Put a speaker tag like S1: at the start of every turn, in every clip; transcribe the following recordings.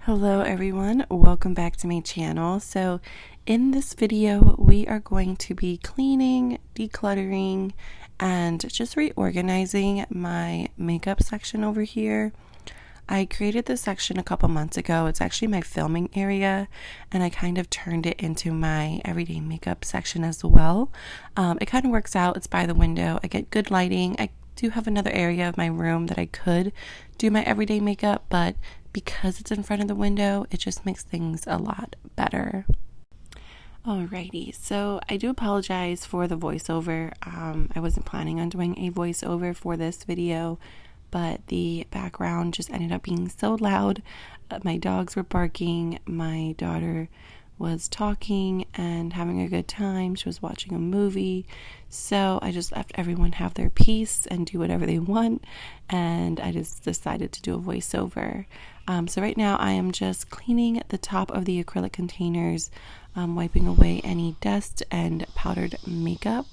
S1: Hello everyone, welcome back to my channel. So in this video we are going to be cleaning, decluttering, and just reorganizing my makeup section over here. I created this section a couple months ago. It's actually my filming area, and I kind of turned it into my everyday makeup section as well. It kind of works out. It's by the window. I get good lighting. I do have another area of my room that I could do my everyday makeup, but because it's in front of the window, it just makes things a lot better. Alrighty, so I do apologize for the voiceover. I wasn't planning on doing a voiceover for this video, but the background just ended up being so loud. My dogs were barking, my daughter was talking and having a good time. She was watching a movie, so I just left everyone have their peace and do whatever they want, and I just decided to do a voiceover. So right now I am just cleaning the top of the acrylic containers, wiping away any dust and powdered makeup.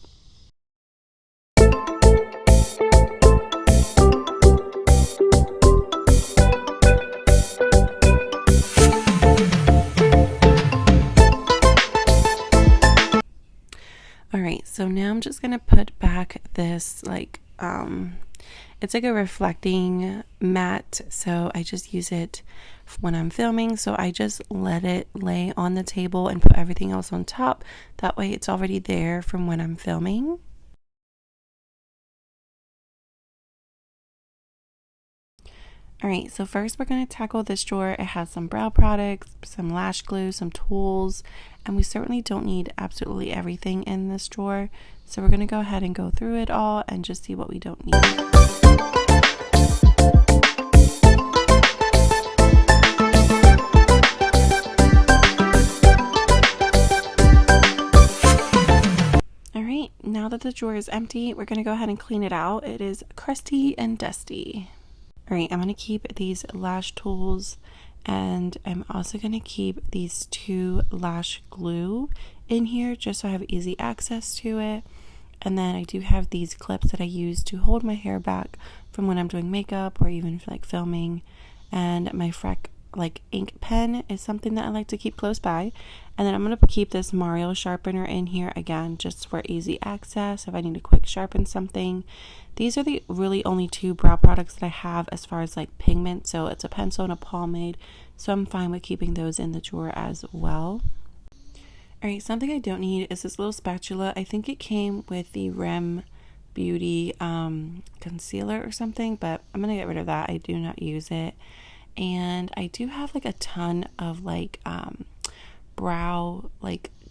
S1: Alright, so now I'm just going to put back this it's like a reflecting mat, so I just use it when I'm filming. So I just let it lay on the table and put everything else on top. That way it's already there from when I'm filming. Alright, so first we're going to tackle this drawer. It has some brow products, some lash glue, some tools, and we certainly don't need absolutely everything in this drawer. So we're going to go ahead and go through it all and just see what we don't need. Alright, now that the drawer is empty, we're going to go ahead and clean it out. It is crusty and dusty. Alright, I'm going to keep these lash tools, and I'm also going to keep these two lash glue in here just so I have easy access to it. And then I do have these clips that I use to hold my hair back from when I'm doing makeup or even like filming. And my Freck ink pen is something that I like to keep close by. And then I'm going to keep this Mario sharpener in here again just for easy access if I need to quick sharpen something. These are the really only two brow products that I have as far as like pigment, so it's a pencil and a pomade, so I'm fine with keeping those in the drawer as well. Alright, something I don't need is this little spatula. I think it came with the Rem Beauty concealer or something, but I'm gonna get rid of that. I do not use it. And I do have like a ton of brow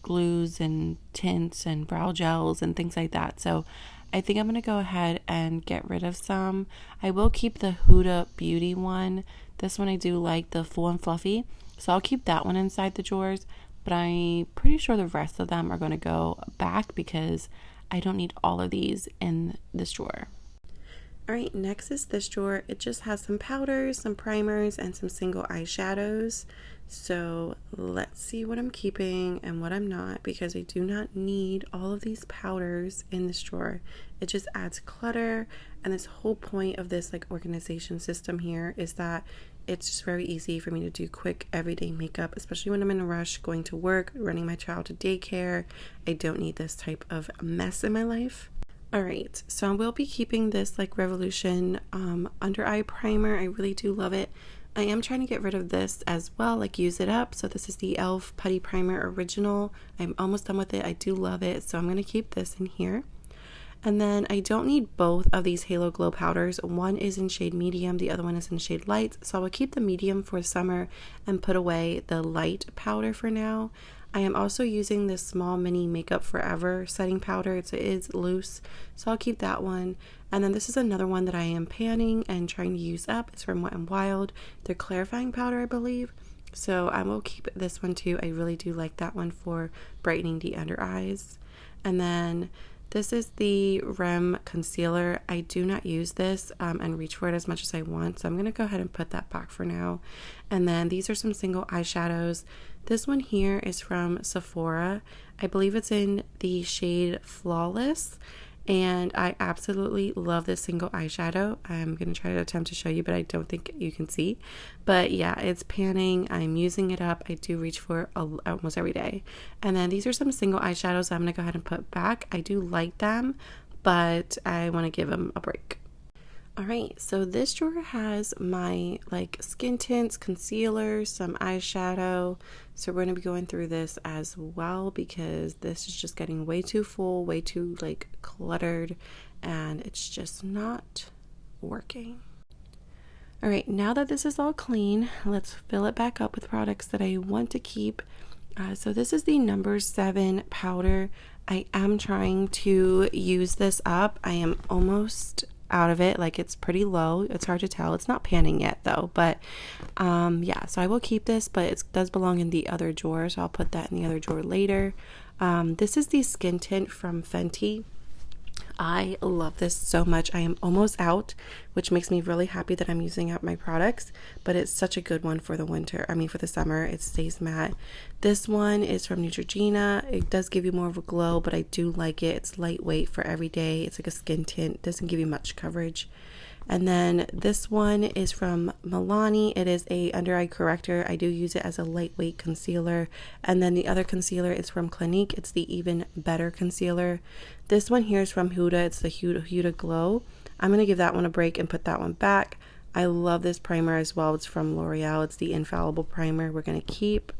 S1: glues and tints and brow gels and things like that, so I think I'm gonna go ahead and get rid of some. I will keep the Huda Beauty one. This one I do like, the full and fluffy, so I'll keep that one inside the drawers, but I'm pretty sure the rest of them are going to go back because I don't need all of these in this drawer. Alright, next is this drawer. It just has some powders, some primers, and some single eyeshadows. So let's see what I'm keeping and what I'm not, because I do not need all of these powders in this drawer. It just adds clutter, and this whole point of this organization system here is that it's just very easy for me to do quick everyday makeup, especially when I'm in a rush going to work, running my child to daycare. I don't need this type of mess in my life. Alright, so I will be keeping this Revolution under eye primer. I really do love it. I am trying to get rid of this as well, use it up. So this is the e.l.f. Putty Primer Original. I'm almost done with it. I do love it, so I'm going to keep this in here. And then I don't need both of these Halo Glow powders. One is in shade medium, the other one is in shade light. So I will keep the medium for summer and put away the light powder for now. I am also using this small mini Makeup Forever setting powder. It is loose, so I'll keep that one. And then this is another one that I am panning and trying to use up. It's from Wet n Wild. They're clarifying powder, I believe. So I will keep this one too. I really do like that one for brightening the under eyes. And then this is the Rem concealer. I do not use this and reach for it as much as I want, so I'm going to go ahead and put that back for now. And then these are some single eyeshadows. This one here is from Sephora. I believe it's in the shade Flawless, And I absolutely love this single eyeshadow. I'm going to try to attempt to show you, but I don't think you can see. But yeah, it's panning. I'm using it up. I do reach for it almost every day. And then these are some single eyeshadows I'm going to go ahead and put back. I do like them, but I want to give them a break. Alright, so this drawer has my like skin tints, concealer, some eyeshadow. So we're going to be going through this as well because this is just getting way too full, way too like cluttered, and it's just not working. Alright, now that this is all clean, let's fill it back up with products that I want to keep. So this is the number 7 powder. I am trying to use this up. I am almost out of it. Like, it's pretty low. It's hard to tell. It's not panning yet though, but yeah, so I will keep this, but it does belong in the other drawer, so I'll put that in the other drawer later. This is the skin tint from Fenty. I love this so much. I am almost out, which makes me really happy that I'm using up my products, but it's such a good one for the winter. I mean, for the summer. It stays matte. This one is from Neutrogena. It does give you more of a glow, but I do like it. It's lightweight for every day. It's like a skin tint. It doesn't give you much coverage. And then this one is from Milani. It is a under eye corrector. I do use it as a lightweight concealer. And then the other concealer is from Clinique. It's the Even Better concealer. This one here is from Huda. It's the Huda Glow. I'm going to give that one a break and put that one back. I love this primer as well. It's from L'Oreal. It's the Infallible Primer we're going to keep.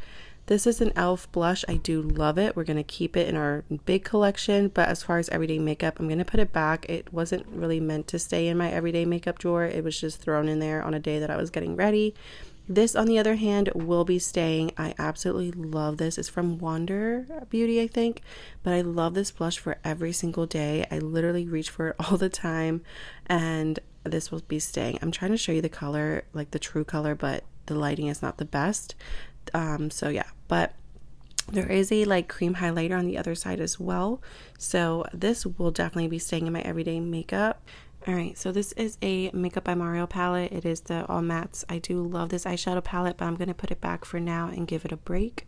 S1: This is an e.l.f. blush. I do love it. We're going to keep it in our big collection, but as far as everyday makeup, I'm going to put it back. It wasn't really meant to stay in my everyday makeup drawer. It was just thrown in there on a day that I was getting ready. This, on the other hand, will be staying. I absolutely love this. It's from Wander Beauty, I think, but I love this blush for every single day. I literally reach for it all the time, and this will be staying. I'm trying to show you the color, like the true color, but the lighting is not the best. So yeah, but there is a like cream highlighter on the other side as well. So this will definitely be staying in my everyday makeup. Alright, so this is a Makeup by Mario palette. It is the all mattes. I do love this eyeshadow palette, but I'm going to put it back for now and give it a break.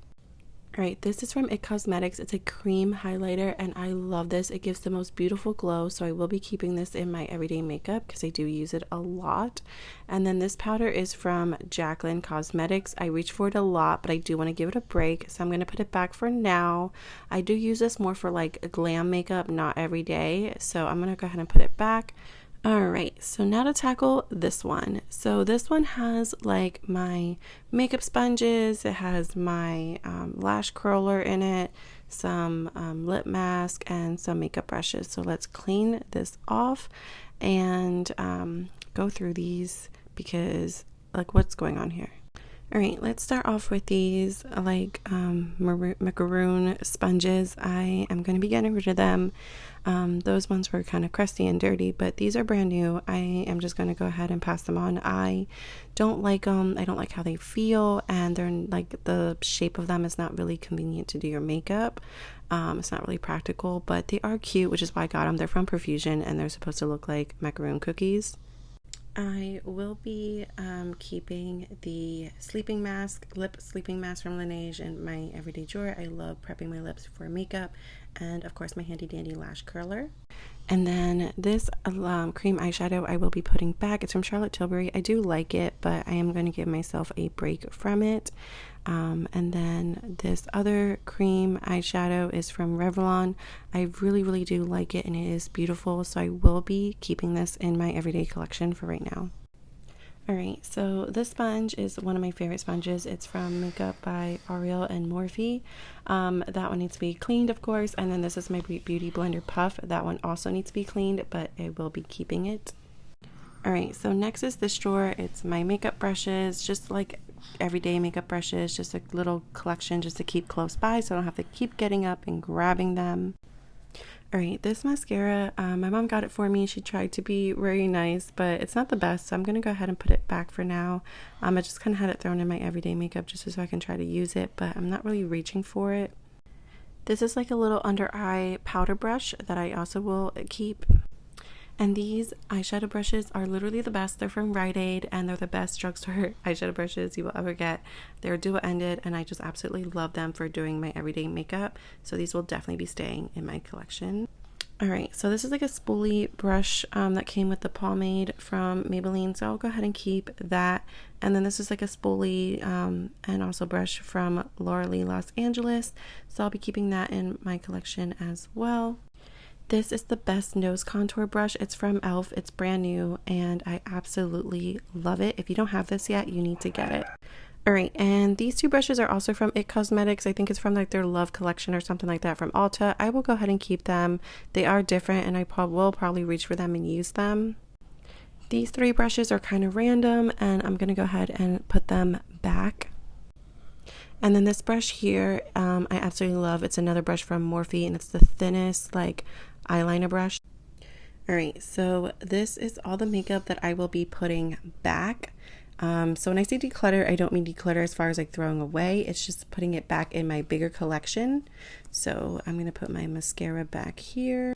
S1: Alright, this is from IT Cosmetics. It's a cream highlighter, and I love this. It gives the most beautiful glow, so I will be keeping this in my everyday makeup because I do use it a lot. And then this powder is from Jaclyn Cosmetics. I reach for it a lot, but I do want to give it a break, so I'm going to put it back for now. I do use this more for like glam makeup, not every day, so I'm going to go ahead and put it back. Alright, so now to tackle this one. So this one has like my makeup sponges, it has my lash curler in it, some lip mask, and some makeup brushes. So let's clean this off and go through these because like what's going on here. Alright, let's start off with these like macaroon sponges. I am going to be getting rid of them. Those ones were kind of crusty and dirty, but these are brand new. I am just going to go ahead and pass them on. I don't like them. I don't like how they feel, and they're like the shape of them is not really convenient to do your makeup. It's not really practical, but they are cute, which is why I got them. They're from Profusion, and they're supposed to look like macaroon cookies. I will be keeping the lip sleeping mask from Laneige in my everyday drawer. I love prepping my lips for makeup, and of course my handy dandy lash curler. And then this cream eyeshadow I will be putting back. It's from Charlotte Tilbury. I do like it, but I am going to give myself a break from it. And then this other cream eyeshadow is from Revlon. I really do like it, and it is beautiful, so I will be keeping this in my everyday collection for right now. Alright, so this sponge is one of my favorite sponges. It's from Makeup by Ariel and Morphe. That one needs to be cleaned, of course, and then this is my Beauty Blender Puff. That one also needs to be cleaned, but I will be keeping it. Alright, so next is this drawer. It's my makeup brushes, just like everyday makeup brushes, just a little collection just to keep close by so I don't have to keep getting up and grabbing them. Alright, this mascara, my mom got it for me. She tried to be very nice, but it's not the best, so I'm going to go ahead and put it back for now. I just kind of had it thrown in my everyday makeup just so I can try to use it, but I'm not really reaching for it. This is like a little under eye powder brush that I also will keep. And these eyeshadow brushes are literally the best. They're from Rite Aid, and they're the best drugstore eyeshadow brushes you will ever get. They're dual-ended, and I just absolutely love them for doing my everyday makeup. So these will definitely be staying in my collection. Alright, so this is like a spoolie brush that came with the pomade from Maybelline, so I'll go ahead and keep that. And then this is like a spoolie and also brush from Laura Lee Los Angeles, so I'll be keeping that in my collection as well. This is the best nose contour brush. It's from e.l.f. It's brand new and I absolutely love it. If you don't have this yet, you need to get it. Alright, and these two brushes are also from IT Cosmetics. I think it's from like their Love collection or something like that from Ulta. I will go ahead and keep them. They are different and I will probably reach for them and use them. These three brushes are kind of random and I'm going to go ahead and put them back. And then this brush here, I absolutely love. It's another brush from Morphe and it's the thinnest like eyeliner brush. Alright, so this is all the makeup that I will be putting back. So when I say declutter, I don't mean declutter as far as like throwing away. It's just putting it back in my bigger collection. So I'm going to put my mascara back here.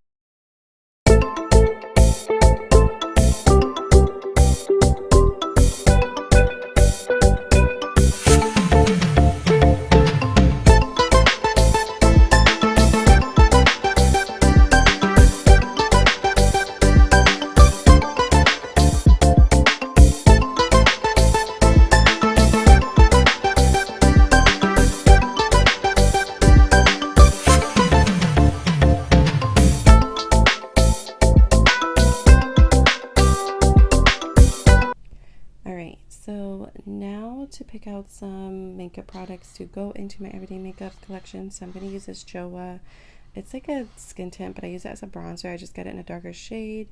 S1: So now to pick out some makeup products to go into my everyday makeup collection. So I'm going to use this Joa. It's like a skin tint, but I use it as a bronzer. I just get it in a darker shade.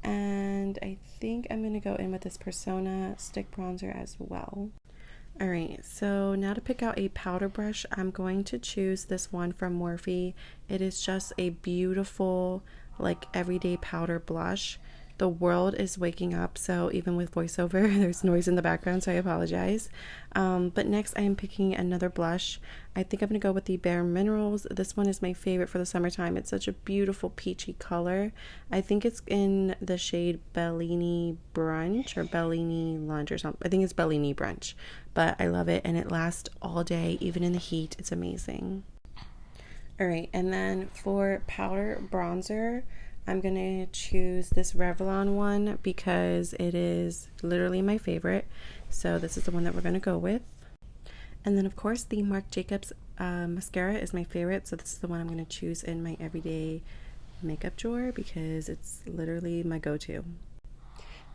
S1: And I think I'm going to go in with this Persona stick bronzer as well. Alright, so now to pick out a powder brush, I'm going to choose this one from Morphe. It is just a beautiful, like everyday powder blush. The world is waking up, so even with voiceover, there's noise in the background, so I apologize. But next I am picking another blush. I think I'm going to go with the Bare Minerals. This one is my favorite for the summertime. It's such a beautiful peachy color. I think it's in the shade Bellini Brunch or Bellini Lunch or something. I think it's Bellini Brunch, but I love it and it lasts all day, even in the heat. It's amazing. Alright, and then for powder bronzer, I'm going to choose this Revlon one because it is literally my favorite. So this is the one that we're going to go with. And then of course the Marc Jacobs mascara is my favorite. So this is the one I'm going to choose in my everyday makeup drawer because it's literally my go-to.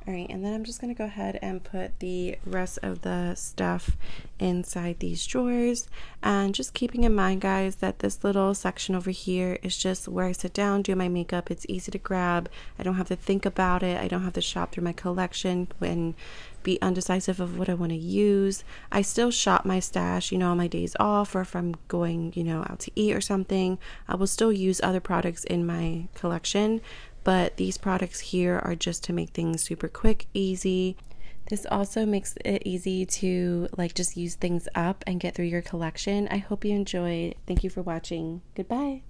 S1: Alright, and then I'm just going to go ahead and put the rest of the stuff inside these drawers. And just keeping in mind, guys, that this little section over here is just where I sit down, do my makeup. It's easy to grab. I don't have to think about it. I don't have to shop through my collection and be undecisive of what I want to use. I still shop my stash, you know, on my days off or if I'm going, you know, out to eat or something. I will still use other products in my collection. But these products here are just to make things super quick, easy. This also makes it easy to like just use things up and get through your collection. I hope you enjoyed. Thank you for watching. Goodbye.